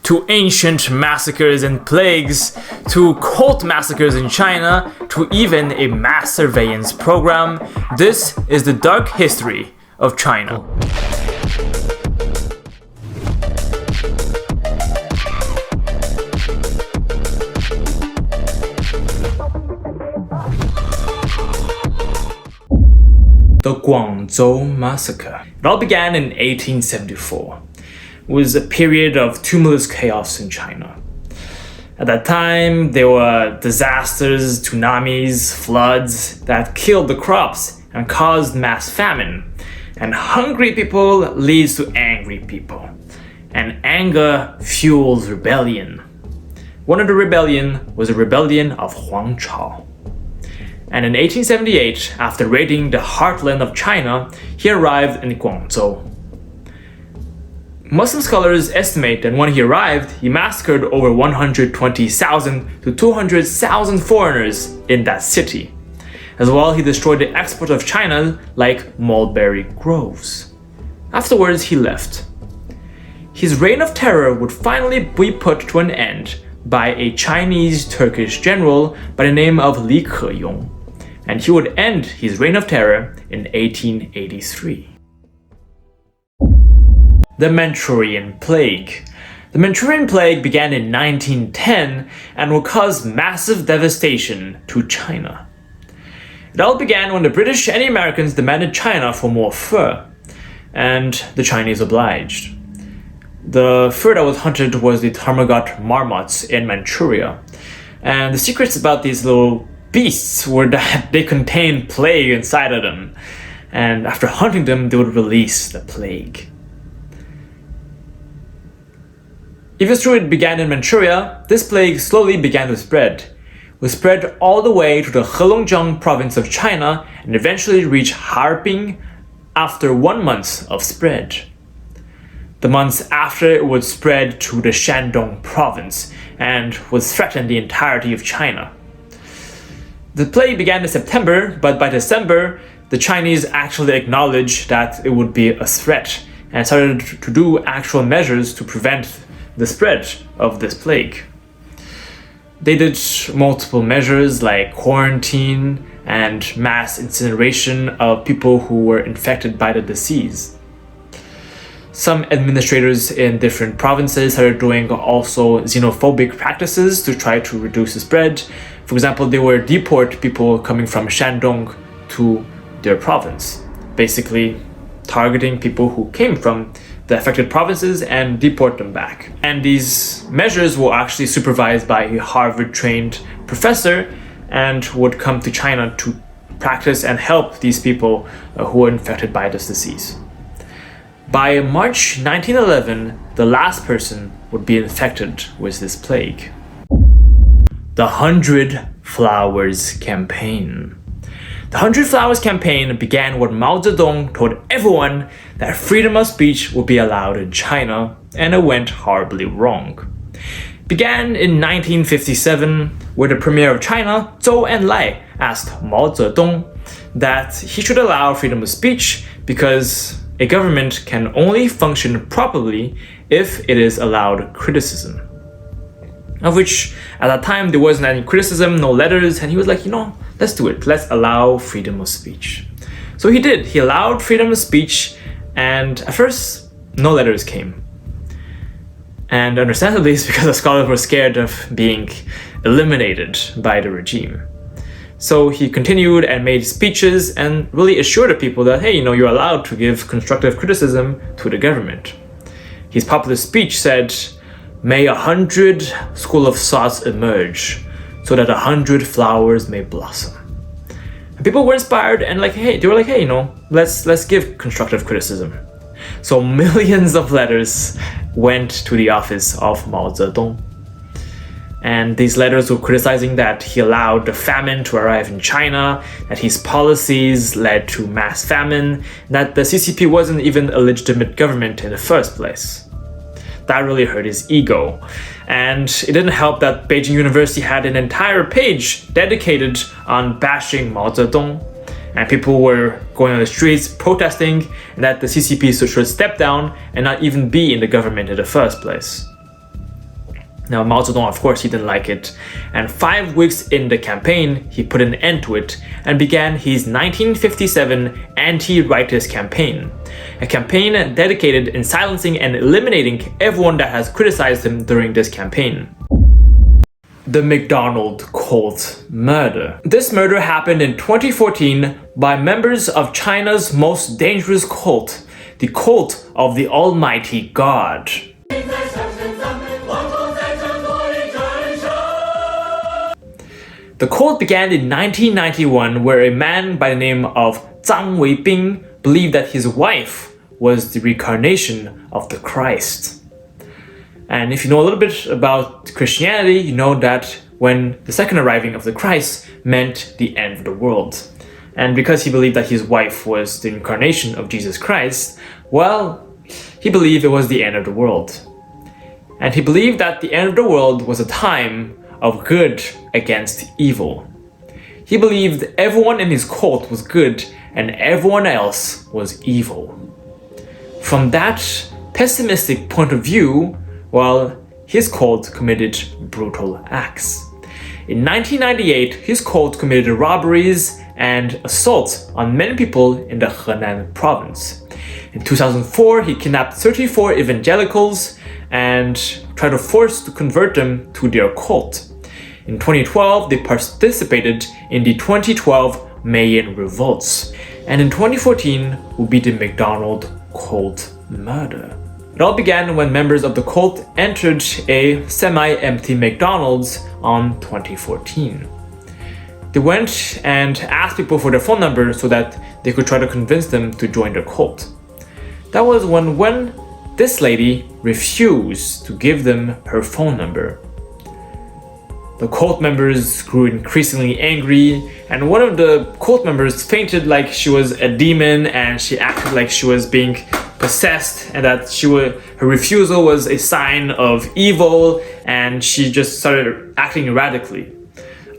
to ancient massacres and plagues, to cult massacres in China, to even a mass surveillance program, this is the dark history of China. The Guangzhou Massacre. It all began in 1874. It was a period of tumultuous chaos in China. At that time, there were disasters, tsunamis, floods that killed the crops and caused mass famine. And hungry people leads to angry people. And anger fuels rebellion. One of the rebellion was a rebellion of Guangzhou. And in 1878, after raiding the heartland of China, he arrived in Guangzhou. Muslim scholars estimate that when he arrived, he massacred over 120,000 to 200,000 foreigners in that city. As well, he destroyed the export of China like mulberry groves. Afterwards, he left. His reign of terror would finally be put to an end by a Chinese-Turkish general by the name of Li Keyong, and he would end his reign of terror in 1883. The Manchurian Plague. The Manchurian Plague began in 1910 and would cause massive devastation to China. It all began when the British and the Americans demanded China for more fur, and the Chinese obliged. The fur that was hunted was the Tarmagot marmots in Manchuria, and the secrets about these little beasts were that they contained plague inside of them, and after hunting them, they would release the plague. If it's true it began in Manchuria, this plague slowly began to spread. It was spread all the way to the Heilongjiang province of China and eventually reached Harbin after 1 month of spread. The months after, it would spread to the Shandong province and would threaten the entirety of China. The plague began in September, but by December, the Chinese actually acknowledged that it would be a threat and started to do actual measures to prevent the spread of this plague. They did multiple measures like quarantine and mass incineration of people who were infected by the disease. Some administrators in different provinces started doing also xenophobic practices to try to reduce the spread. For example, they would deport people coming from Shandong to their province, basically targeting people who came from the affected provinces and deport them back. And these measures were actually supervised by a Harvard-trained professor and would come to China to practice and help these people who were infected by this disease. By March 1911, the last person would be infected with this plague. The 100 Flowers Campaign. The 100 Flowers Campaign began when Mao Zedong told everyone that freedom of speech would be allowed in China, and it went horribly wrong. It began in 1957, where the Premier of China, Zhou Enlai, asked Mao Zedong that he should allow freedom of speech because a government can only function properly if it is allowed criticism. Of which, at that time, there wasn't any criticism, no letters, and he was like, let's do it. Let's allow freedom of speech. So he did. He allowed freedom of speech, and at first, no letters came. And understandably, it's because the scholars were scared of being eliminated by the regime. So he continued and made speeches and really assured the people that, hey, you're allowed to give constructive criticism to the government. His popular speech said, "May 100 school of thoughts emerge, so that 100 flowers may blossom." And people were inspired and they were like, hey, let's give constructive criticism. So millions of letters went to the office of Mao Zedong. And these letters were criticizing that he allowed the famine to arrive in China, that his policies led to mass famine, that the CCP wasn't even a legitimate government in the first place. That really hurt his ego. And it didn't help that Beijing University had an entire page dedicated on bashing Mao Zedong. And people were going on the streets protesting that the CCP should step down and not even be in the government in the first place. Now, Mao Zedong, of course, he didn't like it, and 5 weeks in the campaign, he put an end to it and began his 1957 anti-rightist campaign, a campaign dedicated in silencing and eliminating everyone that has criticized him during this campaign. The McDonald Cult murder. This murder happened in 2014 by members of China's most dangerous cult, the cult of the Almighty God. The cult began in 1991, where a man by the name of Zhang Weibing believed that his wife was the reincarnation of the Christ. And if you know a little bit about Christianity, you know that when the second arriving of the Christ meant the end of the world. And because he believed that his wife was the incarnation of Jesus Christ, well, he believed it was the end of the world. And he believed that the end of the world was a time of good against evil. He believed everyone in his cult was good and everyone else was evil. From that pessimistic point of view, well, his cult committed brutal acts. In 1998, his cult committed robberies and assaults on many people in the Henan province. In 2004, he kidnapped 34 evangelicals and tried to force to convert them to their cult. In 2012, they participated in the 2012 Mayan revolts. And in 2014 would be the McDonald Cult murder. It all began when members of the cult entered a semi-empty McDonald's on 2014. They went and asked people for their phone number so that they could try to convince them to join their cult. That was when this lady refused to give them her phone number. The cult members grew increasingly angry, and one of the cult members fainted like she was a demon, and she acted like she was being possessed, and that her refusal was a sign of evil, and she just started acting erratically.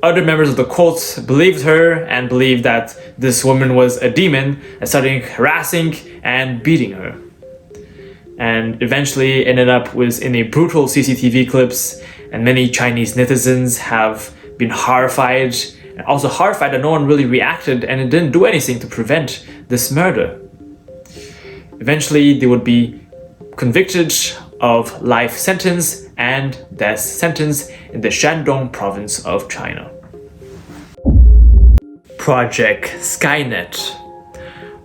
Other members of the cult believed her and believed that this woman was a demon and started harassing and beating her. And eventually ended up in a brutal CCTV clips, and many Chinese netizens have been horrified, and also horrified that no one really reacted and it didn't do anything to prevent this murder. Eventually, they would be convicted of life sentence and death sentence in the Shandong province of China. Project SKYNET.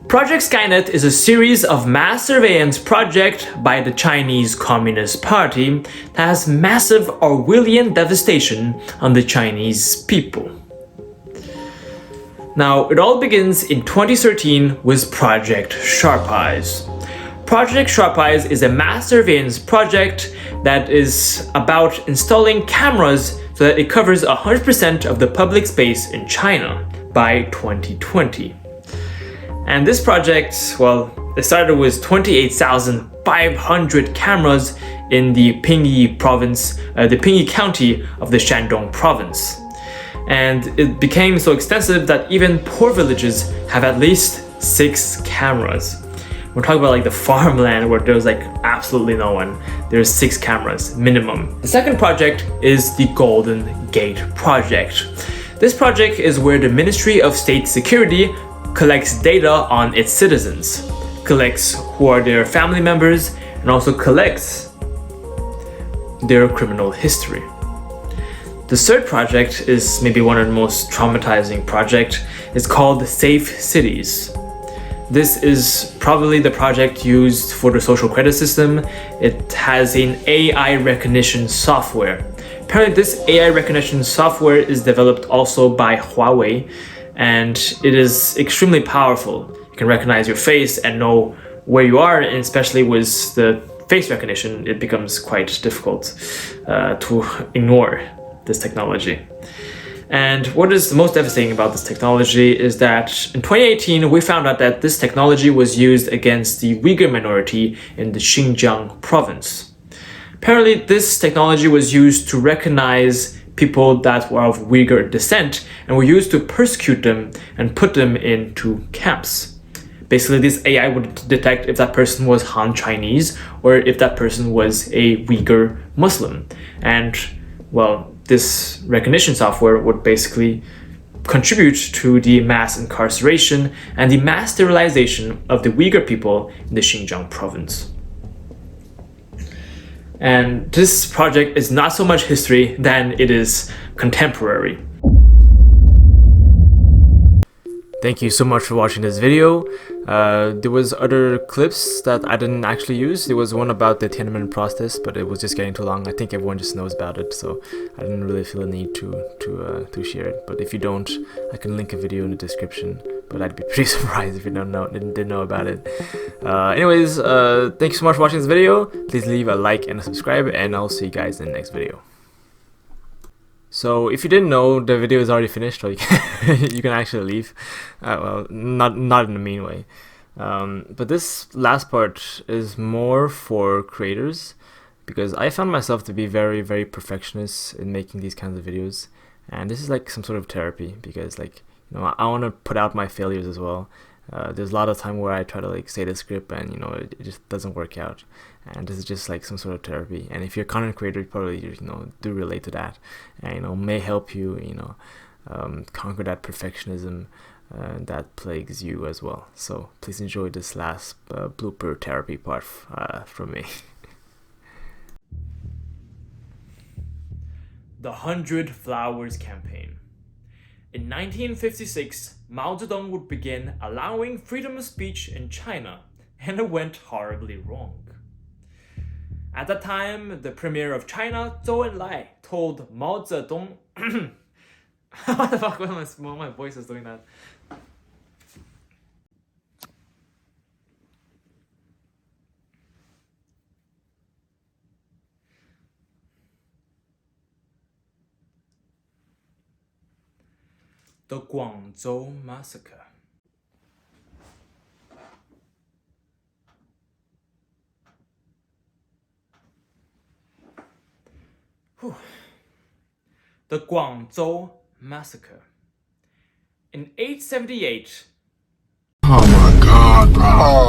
Project SKYNET is a series of mass surveillance projects by the Chinese Communist Party that has massive Orwellian devastation on the Chinese people. Now, it all begins in 2013 with Project Sharp Eyes. Project Sharp Eyes is a mass surveillance project that is about installing cameras so that it covers 100% of the public space in China by 2020. And this project, well, it started with 28,500 cameras in the Pingyi province, the Pingyi county of the Shandong province. And it became so extensive that even poor villages have at least 6 cameras. We're talking about like the farmland where there's like absolutely no one. There's 6 cameras minimum. The second project is the Golden Gate Project. This project is where the Ministry of State Security collects data on its citizens, collects who are their family members, and also collects their criminal history. The third project is maybe one of the most traumatizing projects. It's called Safe Cities. This is probably the project used for the social credit system. It has an AI recognition software. Apparently this AI recognition software is developed also by Huawei, and it is extremely powerful. You can recognize your face and know where you are, and especially with the face recognition, it becomes quite difficult to ignore this technology. And what is the most devastating about this technology is that in 2018, we found out that this technology was used against the Uyghur minority in the Xinjiang province. Apparently, this technology was used to recognize people that were of Uyghur descent and were used to persecute them and put them into camps. Basically, this AI would detect if that person was Han Chinese or if that person was a Uyghur Muslim. And, well, this recognition software would basically contribute to the mass incarceration and the mass sterilization of the Uyghur people in the Xinjiang province. And this project is not so much history than it is contemporary. Thank you so much for watching this video. There was other clips that I didn't actually use. There was one about the Tiananmen process, but it was just getting too long. I think everyone just knows about it, so I didn't really feel a need to share it. But if you don't, I can link a video in the description. But I'd be pretty surprised if you didn't know about it. Anyways, thank you so much for watching this video. Please leave a like and a subscribe, and I'll see you guys in the next video. So if you didn't know, the video is already finished, so you can actually leave. Well, not in a mean way. But this last part is more for creators, because I found myself to be very, very perfectionist in making these kinds of videos, and this is like some sort of therapy, because like, you know, I want to put out my failures as well. There's a lot of time where I try to like say the script and, you know, it just doesn't work out, and this is just like some sort of therapy. And if you're a content creator, you probably, you know, do relate to that, and, you know, may help you, you know, conquer that perfectionism that plagues you as well. So please enjoy this last blooper therapy part from me. The 100 Flowers Campaign. In 1956, Mao Zedong would begin allowing freedom of speech in China, and it went horribly wrong. At that time, the premier of China, Zhou Enlai, told Mao Zedong... What the fuck? My voice is doing that. The Guangzhou Massacre. Whew. The Guangzhou Massacre. In 878. Oh my God, bro.